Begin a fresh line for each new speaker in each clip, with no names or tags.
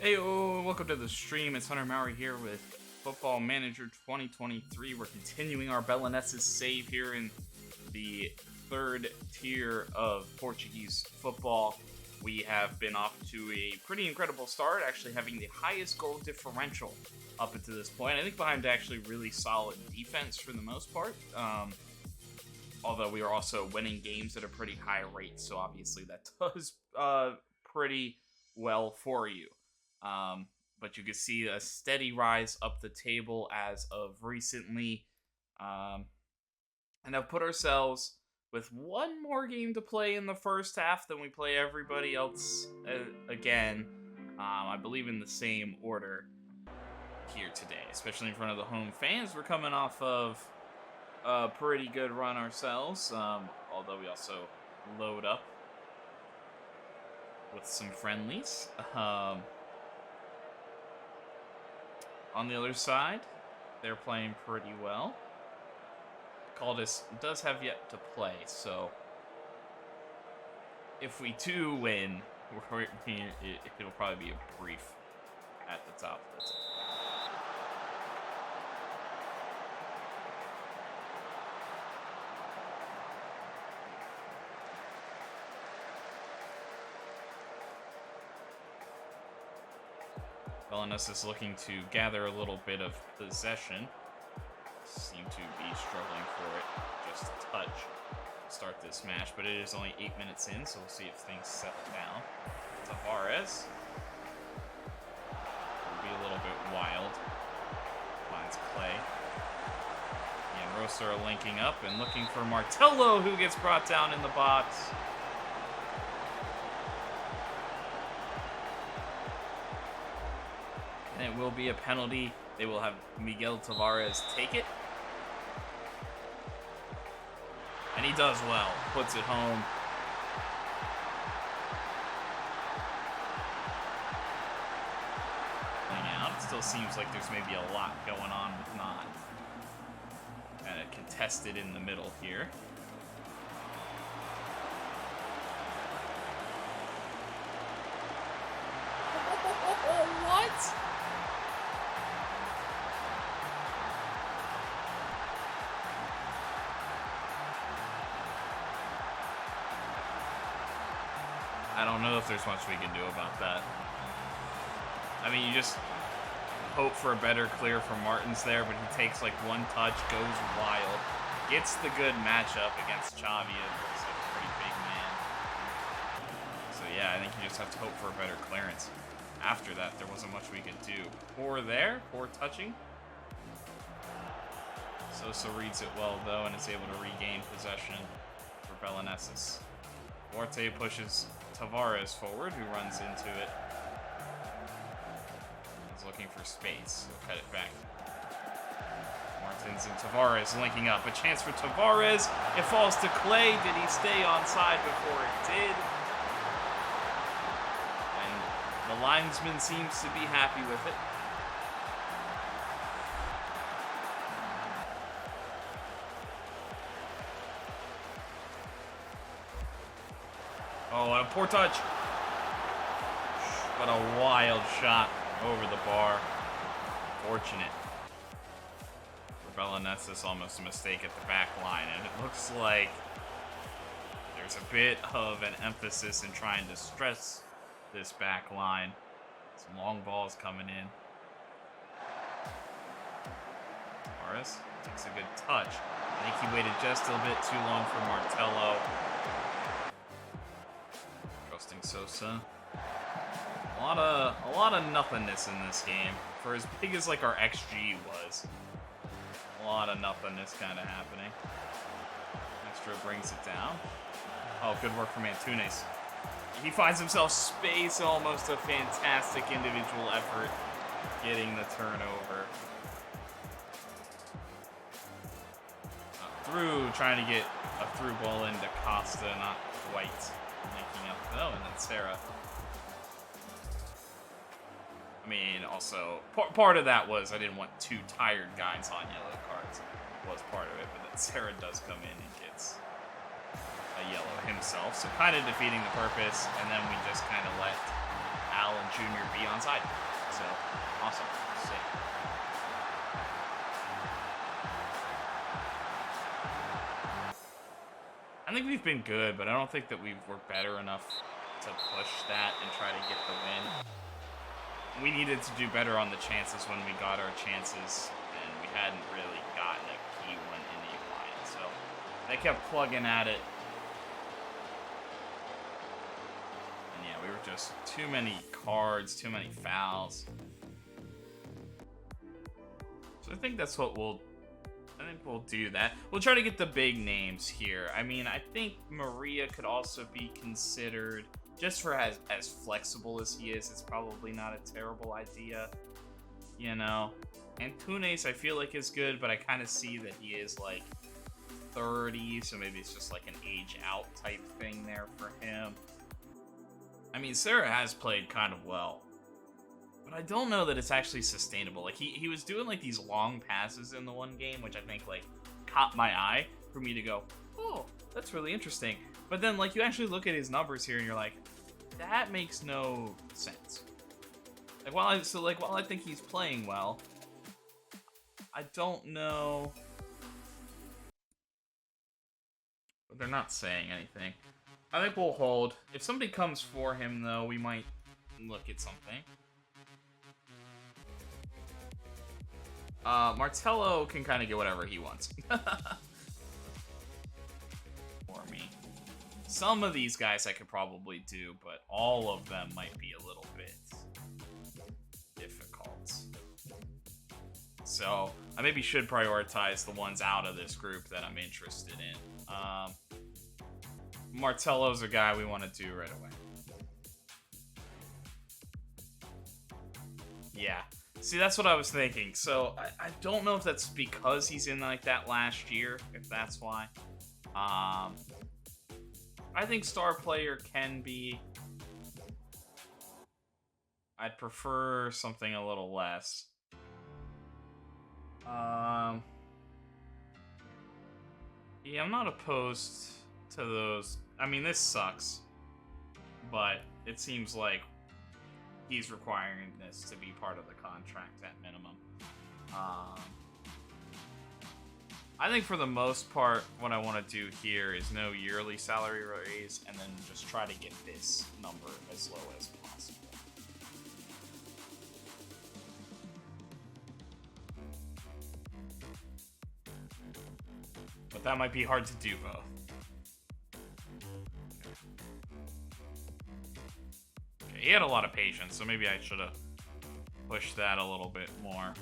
Hey, welcome to the stream. It's Hunter Maury here with Football Manager 2023. We're continuing our Belenenses save here in the third tier of Portuguese football. We have been off to a pretty incredible start, actually having the highest goal differential up until this point. I think behind actually really solid defense for the most part. Although we are also winning games at a pretty high rate, so obviously that does pretty well for you. But you can see a steady rise up the table as of recently. And have put ourselves with one more game to play in the first half than we play everybody else again. I believe in the same order here today, especially in front of the home fans. We're coming off of a pretty good run ourselves, although we also load up with some friendlies. On the other side, they're playing pretty well. Caldas does have yet to play, so if we do win, it'll probably be a brief at the top of the table. Belenenses is looking to gather a little bit of possession. Seem to be struggling for it just a touch to start this match, but it is only 8 minutes in, so we'll see if things settle down. Tavares will be a little bit wild. Finds play. He and Rosa are linking up and looking for Martello, who gets brought down in the box. And it will be a penalty. They will have Miguel Tavares take it. And he does well. Puts it home. Playing out. It still seems like there's maybe a lot going on with not. Kind of contested in the middle here. What? I don't know if there's much we can do about that. I mean, you just hope for a better clear from Martins there, but he takes like one touch, goes wild, gets the good matchup against Xavi. Looks like a pretty big man. So yeah, I think you just have to hope for a better clearance. After that, there wasn't much we could do. Poor there, poor touching. Sosa reads it well though and is able to regain possession for Belenenses. Duarte pushes Tavares forward, who runs into it. He's looking for space. He'll cut it back. Martins and Tavares linking up. A chance for Tavares. It falls to Clay. Did he stay onside before it did? And the linesman seems to be happy with it. Oh, and a poor touch. What a wild shot over the bar. Fortunate. For Belenenses, almost a mistake at the back line. And it looks like there's a bit of an emphasis in trying to stress this back line. Some long balls coming in. Tavares takes a good touch. I think he waited just a bit too long for Martello. Sosa. A lot of nothingness in this game. For as big as like our XG was. A lot of nothingness kind of happening. Extra brings it down. Oh, good work from Antunes. He finds himself space, almost a fantastic individual effort getting the turnover. Through, trying to get a through ball into Costa, not quite. Making up though, and then Sarah. I mean, also, part of that was I didn't want two tired guys on yellow cards. Was part of it, but then Sarah does come in and gets a yellow himself, so kind of defeating the purpose, and then we just kind of let Allen Jr. be onside. side. So, awesome. Sick. I think we've been good, but I don't think that we were better enough to push that and try to get the win. We needed to do better on the chances when we got our chances, and we hadn't really gotten a key one in the line. So they kept plugging at it. And yeah, we were just too many cards, too many fouls. So I think that's what we'll do that. We'll try to get the big names here. I mean, I think Maria could also be considered. Just for as flexible as he is, it's probably not a terrible idea, you know. And Tunes, I feel like, is good, but I kind of see that he is, like, 30, so maybe it's just, like, an age-out type thing there for him. I mean, Sarah has played kind of well, but I don't know that it's actually sustainable. Like, he was doing, like, these long passes in the one game, which I think, like, caught my eye for me to go, oh, that's really interesting. But then, like, you actually look at his numbers here, and you're like, that makes no sense. Like, while I think he's playing well, I don't know. But they're not saying anything. I think we'll hold. If somebody comes for him, though, we might look at something. Martello can kind of get whatever he wants. For me. Some of these guys I could probably do, but all of them might be a little bit difficult. So, I maybe should prioritize the ones out of this group that I'm interested in. Martello's a guy we want to do right away. Yeah. See, that's what I was thinking. So, I don't know if that's because he's in like that last year, if that's why. I think star player can be. I'd prefer something a little less. Yeah, I'm not opposed to those. I mean, this sucks, but it seems like he's requiring this to be part of the contract at minimum. I think for the most part, what I want to do here is no yearly salary raise, and then just try to get this number as low as possible. But that might be hard to do both. Okay, he had a lot of patience, so maybe I should have pushed that a little bit more.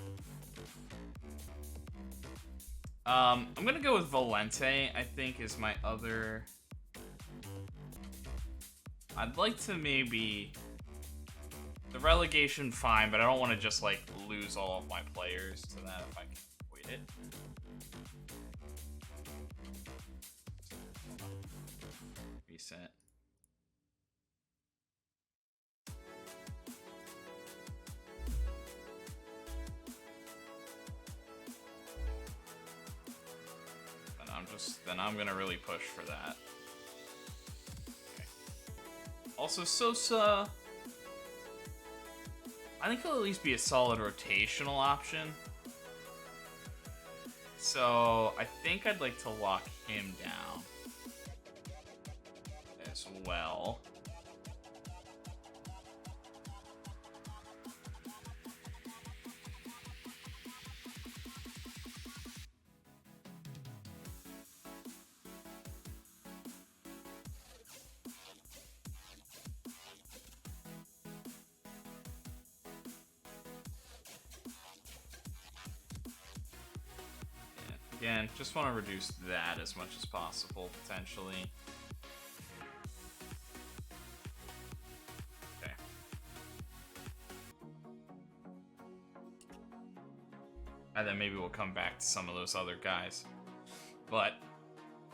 I'm gonna go with Valente, I think, is my other. I'd like to maybe. The relegation, fine, but I don't want to just, like, lose all of my players to that if I can avoid it. Reset. Then I'm gonna really push for that. Okay. Also, Sosa, I think he'll at least be a solid rotational option. So I think I'd like to lock him down as well. Again, just want to reduce that as much as possible, potentially. Okay. And then maybe we'll come back to some of those other guys. But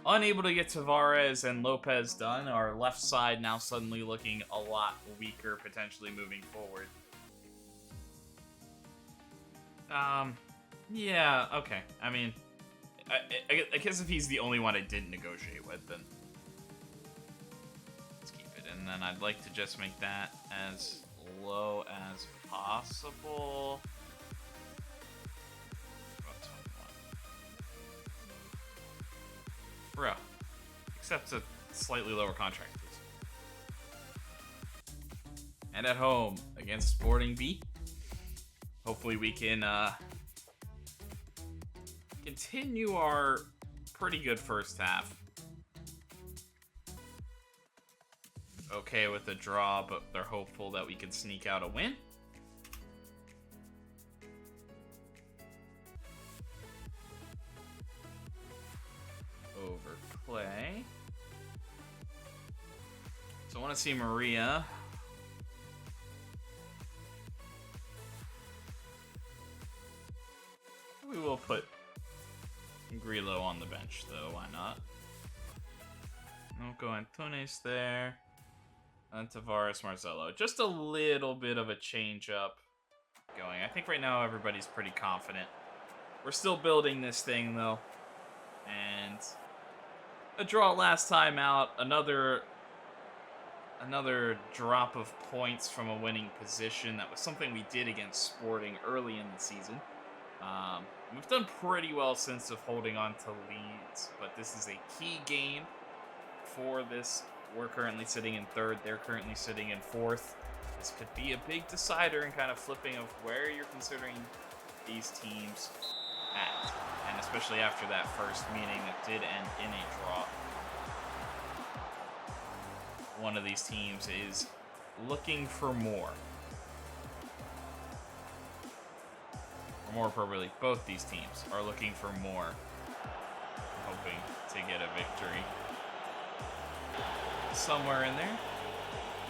unable to get Tavares and Lopez done, our left side now suddenly looking a lot weaker, potentially moving forward. Yeah, okay. I mean, I guess if he's the only one I didn't negotiate with, then let's keep it. And then I'd like to just make that as low as possible. About 21. Bro. Accepts a slightly lower contract, please. And at home against Sporting B. Hopefully we can continue our pretty good first half. Okay with the draw, but they're hopeful that we can sneak out a win. Overplay. So I want to see Maria. We will put Grillo on the bench, though. Why not? Noco Antunes there. And Tavares Marcelo. Just a little bit of a change up going. I think right now everybody's pretty confident. We're still building this thing, though. And a draw last time out. Another drop of points from a winning position. That was something we did against Sporting early in the season. We've done pretty well since of holding on to leads, but this is a key game for this. We're currently sitting in third. They're currently sitting in fourth. This could be a big decider and kind of flipping of where you're considering these teams at. And especially after that first meeting that did end in a draw. One of these teams is looking for more. Or more appropriately, both these teams are looking for more. Hoping to get a victory. Somewhere in there.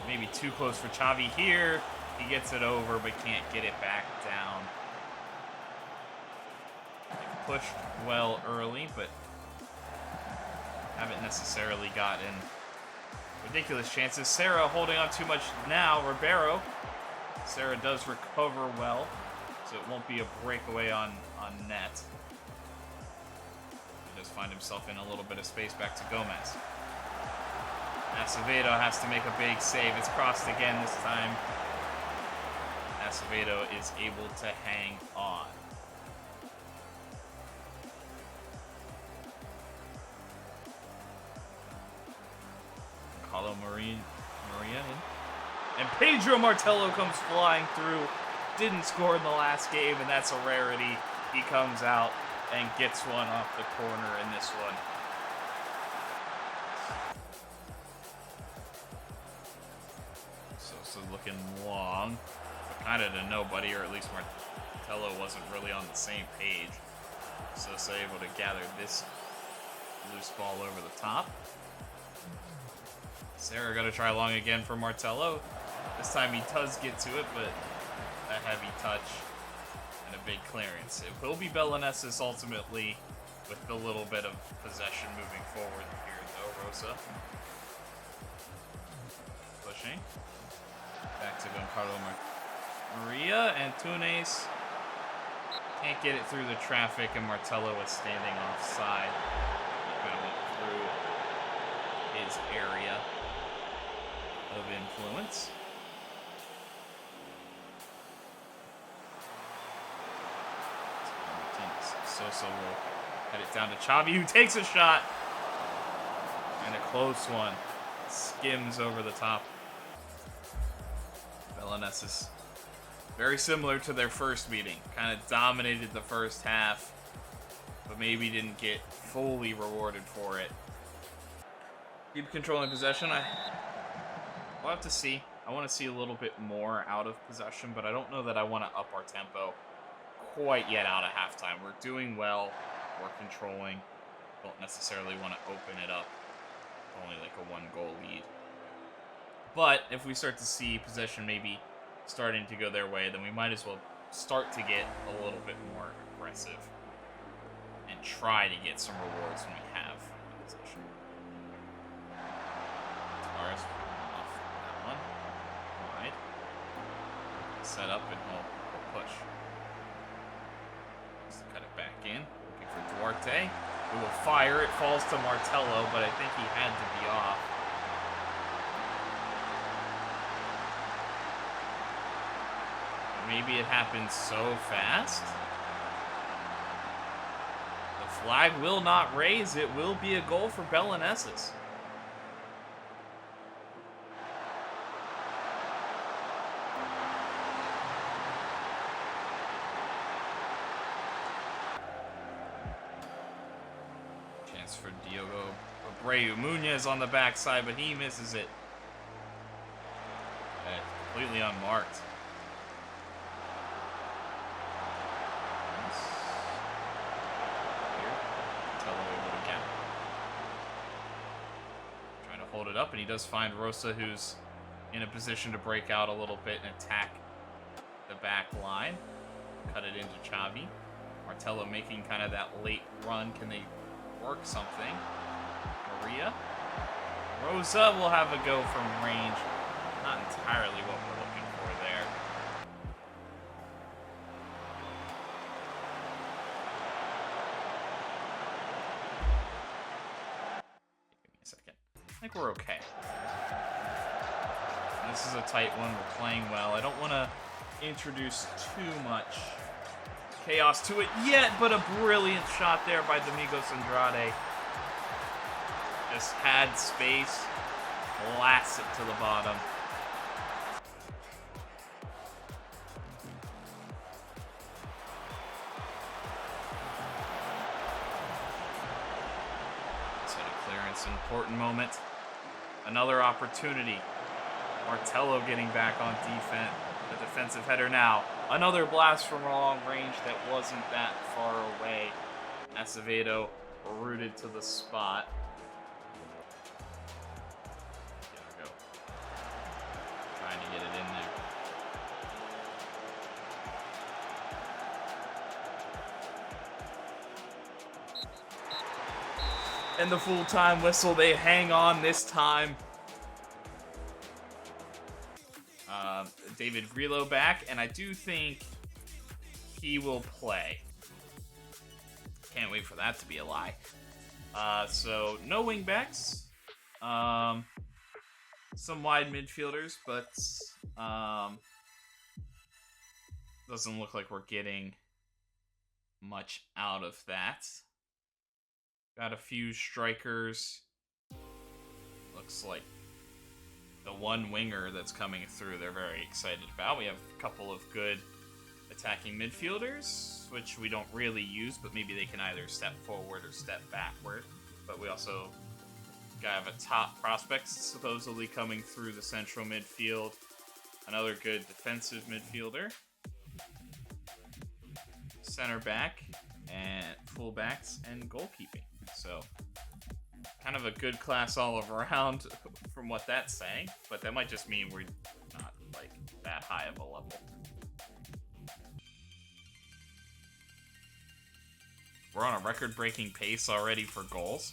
Maybe too close for Xavi here. He gets it over but can't get it back down. They've pushed well early, but haven't necessarily gotten ridiculous chances. Sarah holding on too much now. Ribeiro. Sarah does recover well, so it won't be a breakaway on net. He does find himself in a little bit of space back to Gomez. Acevedo has to make a big save. It's crossed again this time. Acevedo is able to hang on. Carlo Maria in. And Pedro Martello comes flying through. Didn't score in the last game, and that's a rarity. He comes out and gets one off the corner in this one. So looking long, but kind of to nobody, or at least Martello wasn't really on the same page. Sosa able to gather this loose ball over the top. Sarah got to try long again for Martello. This time he does get to it, but a heavy touch and a big clearance. It will be Belenenses ultimately with a little bit of possession moving forward here, though. Rosa pushing. Back to Giancarlo Maria, and Tunes can't get it through the traffic, and Martello is standing offside. He kind of went through his area of influence. Sosa will head it down to Xavi, who takes a shot, and a close one. Skims over the top. Belenenses, very similar to their first meeting. Kind of dominated the first half, but maybe didn't get fully rewarded for it. Keep controlling possession. We'll have to see. I want to see a little bit more out of possession, but I don't know that I want to up our tempo quite yet out of halftime. We're doing well. We're controlling. Don't necessarily want to open it up. Only like a 1-goal lead. But if we start to see possession maybe starting to go their way, then we might as well start to get a little bit more aggressive and try to get some rewards when we have possession. Tavares off that one. Wide. Set up and we'll push. Just cut it back in. Looking for Duarte. We will fire. It falls to Martello, but I think he had to be off. maybe it happened so fast. The flag will not raise. It will be a goal for Belenenses. Chance for Diogo Abreu. Munoz on the backside, but he misses it. Completely unmarked. Trying to hold it up, and he does find Rosa, who's in a position to break out a little bit and attack the back line. Cut it into Xavi. Martello making kind of that late run. Can they work something? Maria. Rosa will have a go from range. Not entirely what we're looking for there. Give me a second. I think we're okay. This is a tight one. We're playing well. I don't want to introduce too much chaos to it yet, but a brilliant shot there by Domingos Andrade. Just had space. Blasts it to the bottom. Set of clearance, important moment. Another opportunity. Martello getting back on defense. The defensive header now. Another blast from long range that wasn't that far away. Acevedo rooted to the spot. Go. Trying to get it in there. And the full-time whistle, they hang on this time. David Relo back, and I do think he will play. Can't wait for that to be a lie. So no wing backs. Some wide midfielders, but doesn't look like we're getting much out of that. Got a few strikers. Looks like the one winger that's coming through they're very excited about. We have a couple of good attacking midfielders, which we don't really use, but maybe they can either step forward or step backward. But we also have a top prospect supposedly coming through the central midfield. Another good defensive midfielder. Center back and fullbacks and goalkeeping. So kind of a good class all around from what that's saying, but that might just mean we're not like that high of a level. We're on a record-breaking pace already for goals.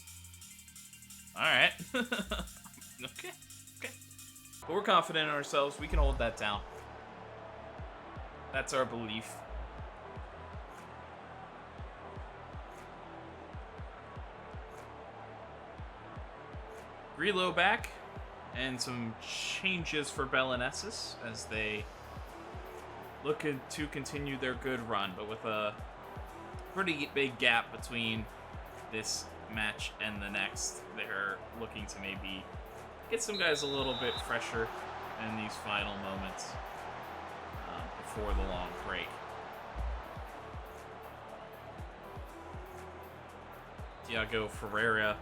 All right. Okay. But we're confident in ourselves. We can hold that down. That's our belief. Relo back, and some changes for Belenenses as they look to continue their good run, but with a pretty big gap between this match and the next. They're looking to maybe get some guys a little bit fresher in these final moments before the long break. Thiago Ferreira,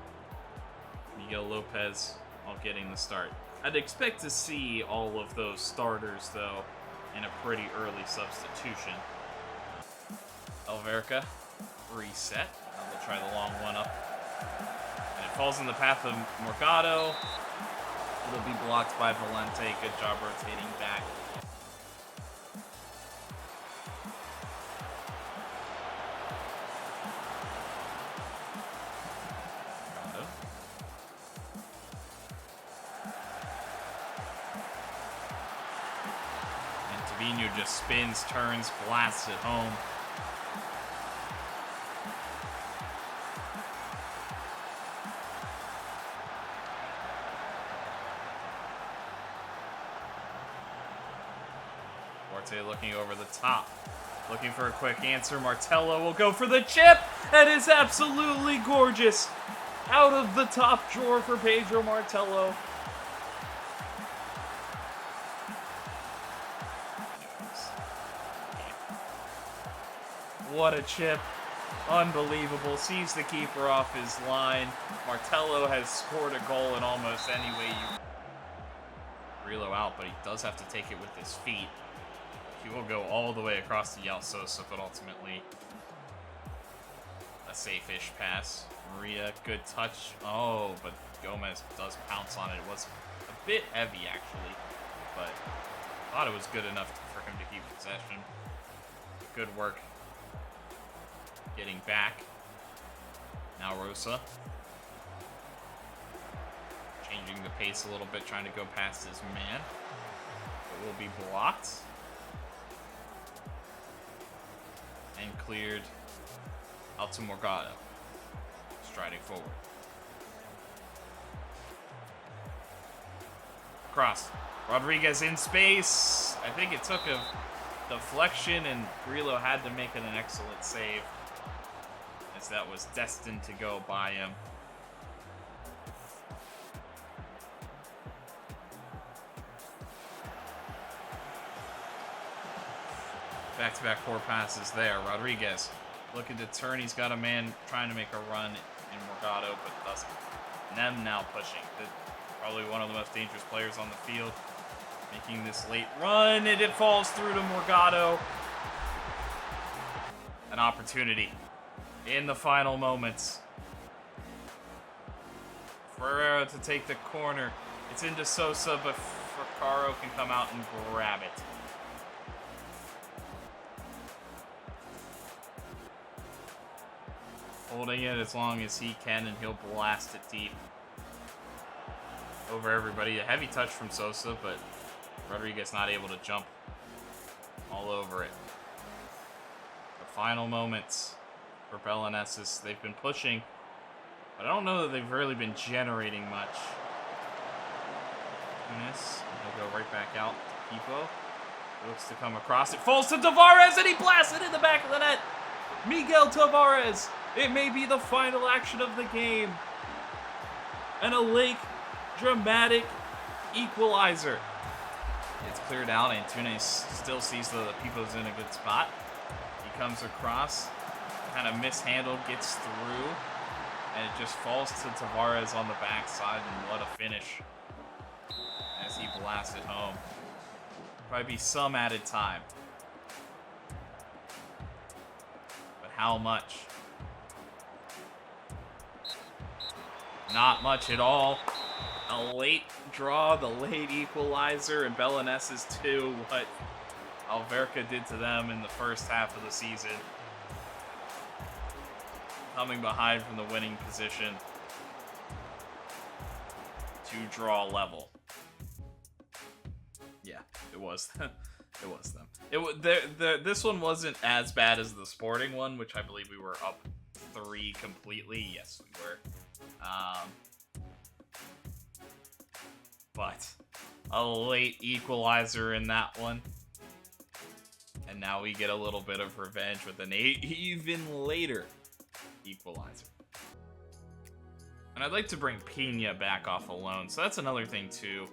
Miguel Lopez all getting the start. I'd expect to see all of those starters, though, in a pretty early substitution. Alverca, reset. They'll try the long one up. And it falls in the path of Morgado. It'll be blocked by Valente. Good job rotating back. Just spins, turns, blasts it home. Forte looking over the top. Looking for a quick answer. Martello will go for the chip. That is absolutely gorgeous. Out of the top drawer for Pedro Martello. What a chip. Unbelievable. Sees the keeper off his line. Martello has scored a goal in almost any way you... Relo out, but he does have to take it with his feet. He will go all the way across the Sosa, but ultimately a safe-ish pass. Maria, good touch. Oh, but Gomez does pounce on it. It was a bit heavy, actually, but I thought it was good enough for him to keep possession. Good work getting back. Now Rosa. Changing the pace a little bit, trying to go past his man. It will be blocked. And cleared out to Morgado. Striding forward. Cross. Rodriguez in space. I think it took a deflection, and Grillo had to make it an excellent save, as that was destined to go by him. Back-to-back poor passes there. Rodriguez looking to turn. He's got a man trying to make a run in Morgado, but doesn't. Nem now pushing. Probably one of the most dangerous players on the field. Making this late run, and it falls through to Morgado. An opportunity in the final moments. Ferreira to take the corner. It's into Sosa, but Fracaro can come out and grab it. Holding it as long as he can, and he'll blast it deep over everybody. A heavy touch from Sosa, but Rodriguez not able to jump all over it. The final moments for Belenenses. They've been pushing, but I don't know that they've really been generating much. They'll go right back out to Pipo. Looks to come across. It falls to Tavares, and he blasts it in the back of the net. Miguel Tavares. It may be the final action of the game. And a late, dramatic equalizer. It's cleared out. Antunes still sees that Pipo's in a good spot. He comes across, kind of mishandled, gets through, and it just falls to Tavares on the backside, and what a finish as he blasts it home. Probably be some added time. But how much? Not much at all. A late draw, the late equalizer, and Belenenses too. What Alverca did to them in the first half of the season. Coming behind from the winning position to draw level. Yeah, it was. It was them. This one wasn't as bad as the Sporting one, which I believe we were up 3 completely. Yes, we were. But a late equalizer in that one. And now we get a little bit of revenge with an even later equalizer. And I'd like to bring Pina back off a loan, so that's another thing too.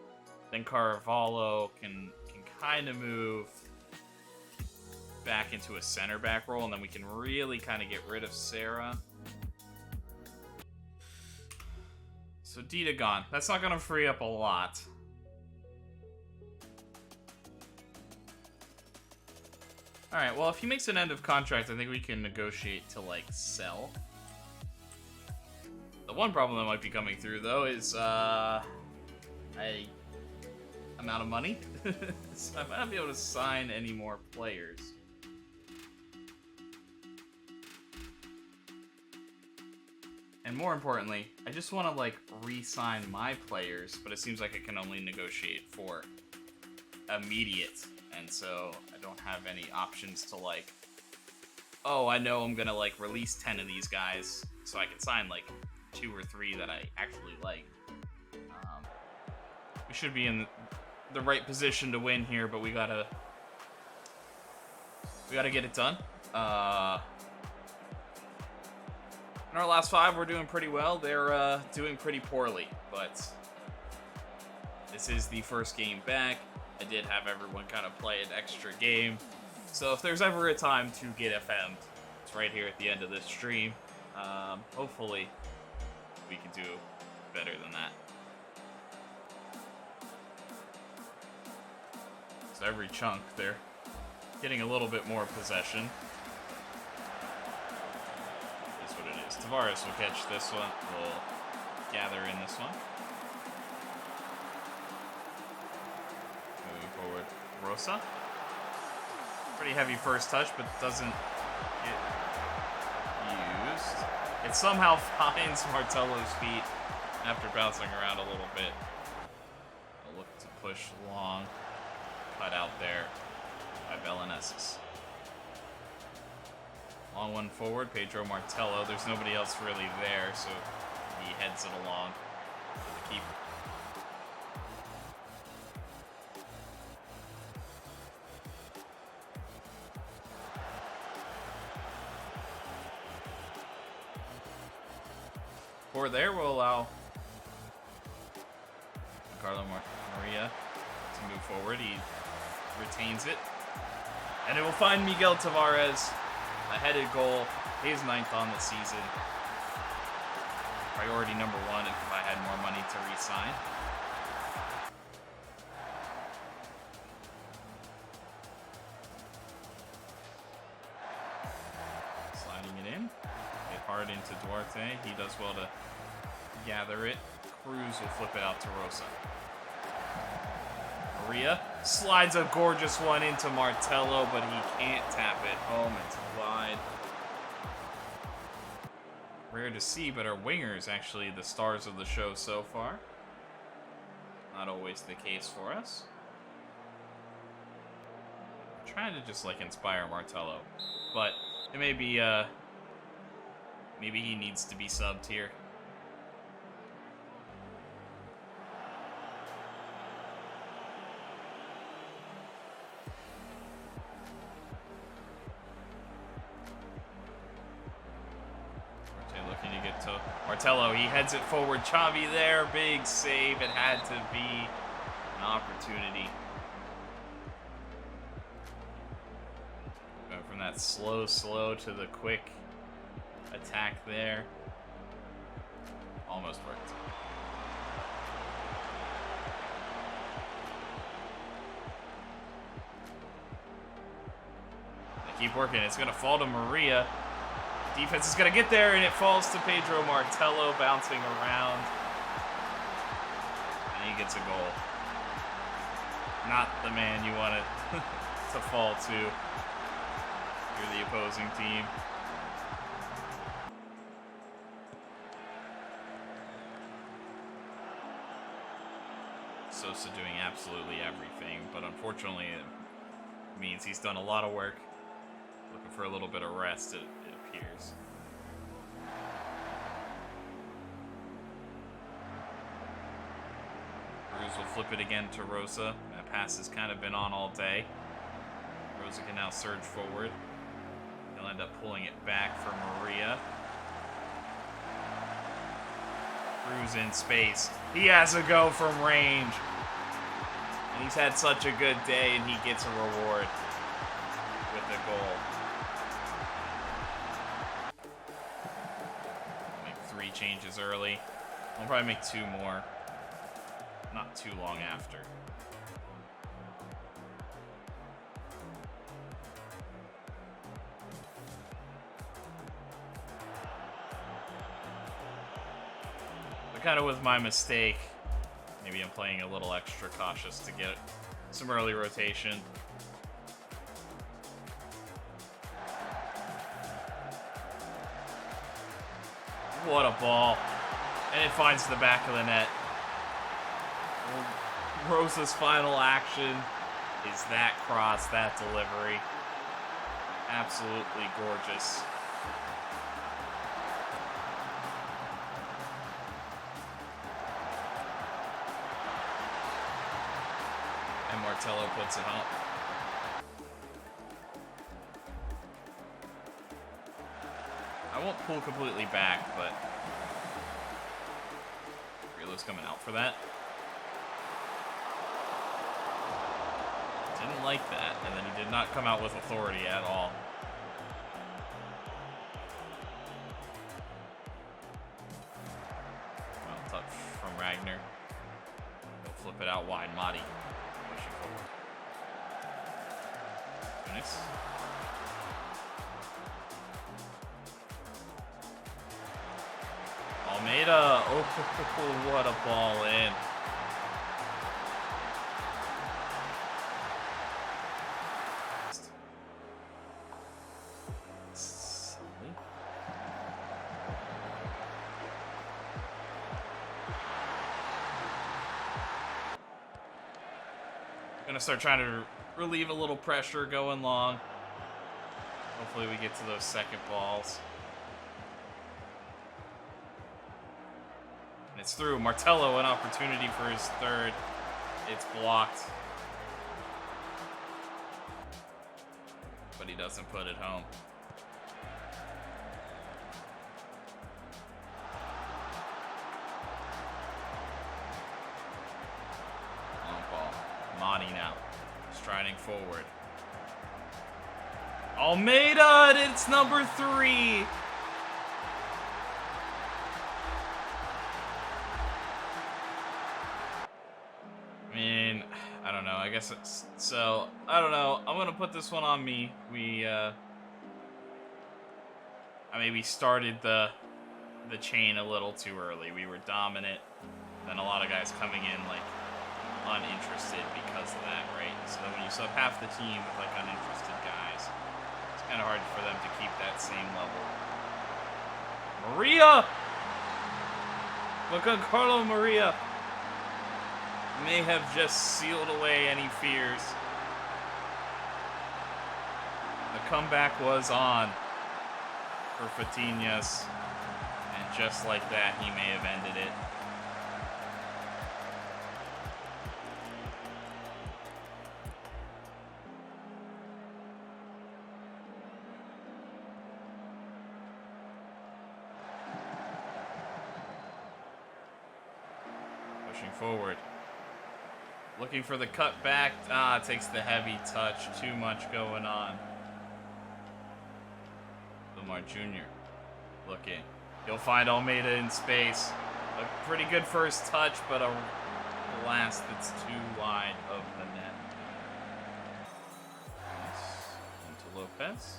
Then Carvalho can kind of move back into a center back role, and then we can really kind of get rid of Serra. So Dita gone. That's not going to free up a lot. Alright, well, if he makes an end of contract, I think we can negotiate to, like, sell. The one problem that might be coming through, though, is, I'm out of money. So I might not be able to sign any more players. And more importantly, I just want to, like, re-sign my players, but it seems like I can only negotiate for immediate. And so I don't have any options to, like, oh, I know I'm going to, like, release 10 of these guys so I can sign, like, 2 or 3 that I actually like. We should be in the right position to win here, but we gotta We got to get it done. In our last 5, we're doing pretty well. They're doing pretty poorly, but this is the first game back. I did have everyone kind of play an extra game. So if there's ever a time to get FM'd, it's right here at the end of this stream. Hopefully, we can do better than that. So every chunk, they're getting a little bit more possession. That's what it is. Tavares will catch this one. We'll gather in this one. Moving forward, Rosa. Pretty heavy first touch, but doesn't get used. It somehow finds Martello's feet after bouncing around a little bit. I'll look to push long. Cut out there by Belenenses. Long one forward, Pedro Martello. There's nobody else really there, so he heads it along to the keeper. Forward there will allow Carlo Maria to move forward. He retains it. And it will find Miguel Tavares. A headed goal. His 9th on the season. Priority number 1 if I had more money to re-sign. Sliding it in. Get hard into Duarte. He does well to gather it. Cruz will flip it out to Rosa. Maria slides a gorgeous one into Martello, but he can't tap it home. It's wide. Rare to see, but our wingers actually the stars of the show so far. Not always the case for us. I'm trying to just like inspire Martello, but it may be maybe he needs to be subbed here. Martello, he heads it forward. Xavi there, big save. It had to be an opportunity. Going from that slow to the quick attack there. Almost worked. They keep working. It's going to fall to Maria. Defense is going to get there, and it falls to Pedro Martello, bouncing around. And he gets a goal. Not the man you want it to fall to. You're the opposing team. Sosa doing absolutely everything, but unfortunately it means he's done a lot of work. Looking for a little bit of rest, it appears. Cruz will flip it again to Rosa. That pass has kind of been on all day. Rosa can now surge forward. He'll end up pulling it back for Maria. Cruz in space. He has a go from range. And he's had such a good day, and he gets a reward with a goal. Make 3 changes early. I'll probably make 2 more. Not too long after. But kind of was my mistake. Maybe I'm playing a little extra cautious to get some early rotation. What a ball. And it finds the back of the net. Rosa's final action is that cross, that delivery. Absolutely gorgeous. And Martello puts it home. won't pull completely back, but Relo's coming out for that. Didn't like that, and then he did not come out with authority at all. Well, touch from Ragnar. He'll flip it out wide. Madi pushing forward. Nice. Almeida. Oh, what a ball in. Gonna start trying to relieve a little pressure going long. Hopefully we get to those second balls. And it's through. Martello, an opportunity for his third. It's blocked. But he doesn't put it home. Madi now, striding forward. Almeida, and it's number 3. I mean, I don't know. I guess it's so. I don't know. I'm gonna put this one on me. I maybe started the chain a little too early. We were dominant. Then a lot of guys coming in like uninterested because of that, right? So when you sub half the team with like uninterested guys, it's kind of hard for them to keep that same level. Maria! Look at Carlo Maria. May have just sealed away any fears. The comeback was on for Fontinhas, and just like that, he may have ended it. Forward. Looking for the cut back. Takes the heavy touch. Too much going on. Lamar Jr. looking. He'll find Almeida in space. A pretty good first touch, but a blast that's too wide of the net. Nice. Into Lopez.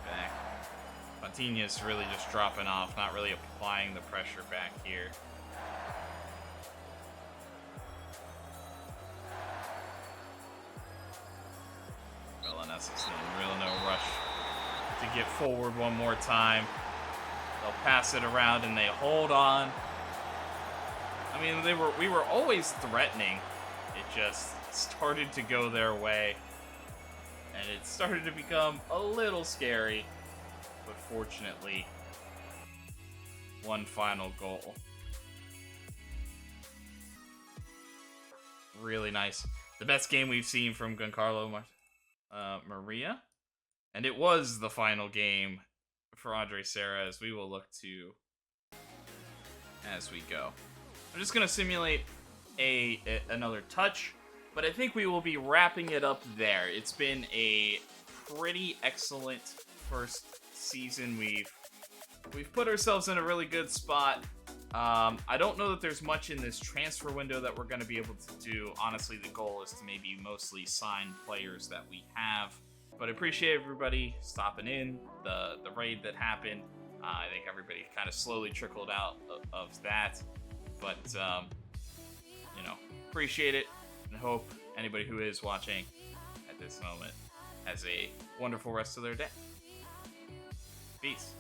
Back. Fontinhas really just dropping off, not really applying the pressure back here. Belenenses in real no rush to get forward one more time. They'll pass it around and they hold on. I mean, we were always threatening. It just started to go their way, and it started to become a little scary. But fortunately, one final goal. Really nice. The best game we've seen from Giancarlo Maria. And it was the final game for Andre Serra, as we will look to as we go. I'm just going to simulate another touch, but I think we will be wrapping it up there. It's been a pretty excellent first season. We've put ourselves in a really good spot. I don't know that there's much in this transfer window that we're going to be able to do. Honestly, the goal is to maybe mostly sign players that we have. But I appreciate everybody stopping in, the raid that happened. I think everybody kind of slowly trickled out of that. But, appreciate it, and hope anybody who is watching at this moment has a wonderful rest of their day. Peace.